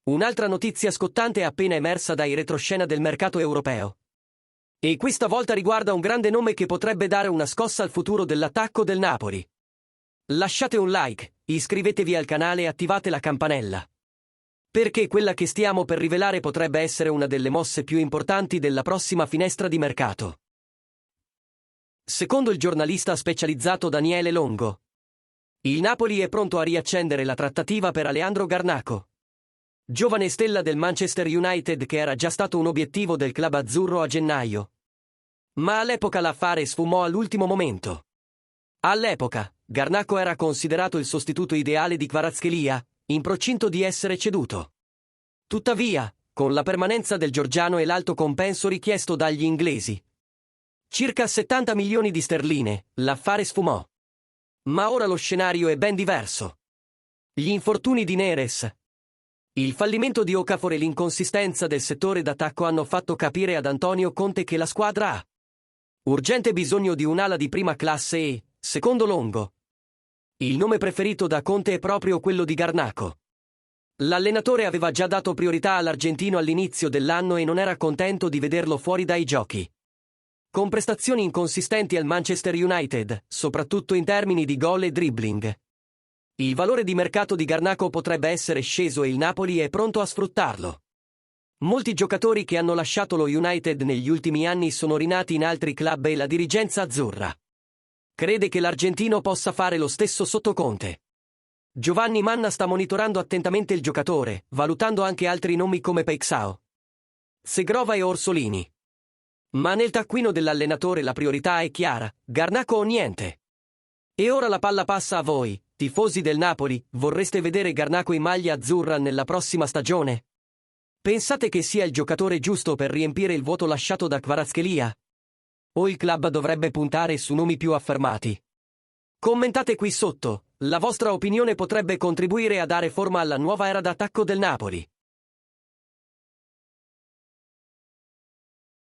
Un'altra notizia scottante è appena emersa dai retroscena del mercato europeo. E questa volta riguarda un grande nome che potrebbe dare una scossa al futuro dell'attacco del Napoli. Lasciate un like, iscrivetevi al canale e attivate la campanella. Perché quella che stiamo per rivelare potrebbe essere una delle mosse più importanti della prossima finestra di mercato. Secondo il giornalista specializzato Daniele Longo, il Napoli è pronto a riaccendere la trattativa per Alejandro Garnacho, giovane stella del Manchester United che era già stato un obiettivo del club azzurro a gennaio. Ma all'epoca l'affare sfumò all'ultimo momento. All'epoca, Garnacho era considerato il sostituto ideale di Kvaratskhelia, in procinto di essere ceduto. Tuttavia, con la permanenza del georgiano e l'alto compenso richiesto dagli inglesi, circa 70 milioni di sterline, l'affare sfumò. Ma ora lo scenario è ben diverso. Gli infortuni di Neres, il fallimento di Okafor e l'inconsistenza del settore d'attacco hanno fatto capire ad Antonio Conte che la squadra ha urgente bisogno di un'ala di prima classe e, secondo Longo, il nome preferito da Conte è proprio quello di Garnacho. L'allenatore aveva già dato priorità all'argentino all'inizio dell'anno e non era contento di vederlo fuori dai giochi. Con prestazioni inconsistenti al Manchester United, soprattutto in termini di gol e dribbling, il valore di mercato di Garnacho potrebbe essere sceso e il Napoli è pronto a sfruttarlo. Molti giocatori che hanno lasciato lo United negli ultimi anni sono rinati in altri club e la dirigenza azzurra crede che l'argentino possa fare lo stesso sotto Conte. Giovanni Manna sta monitorando attentamente il giocatore, valutando anche altri nomi come Peixao, Segrova e Orsolini. Ma nel taccuino dell'allenatore la priorità è chiara, Garnacho o niente. E ora la palla passa a voi, tifosi del Napoli, vorreste vedere Garnacho in maglia azzurra nella prossima stagione? Pensate che sia il giocatore giusto per riempire il vuoto lasciato da Kvaratskhelia? O il club dovrebbe puntare su nomi più affermati? Commentate qui sotto, la vostra opinione potrebbe contribuire a dare forma alla nuova era d'attacco del Napoli.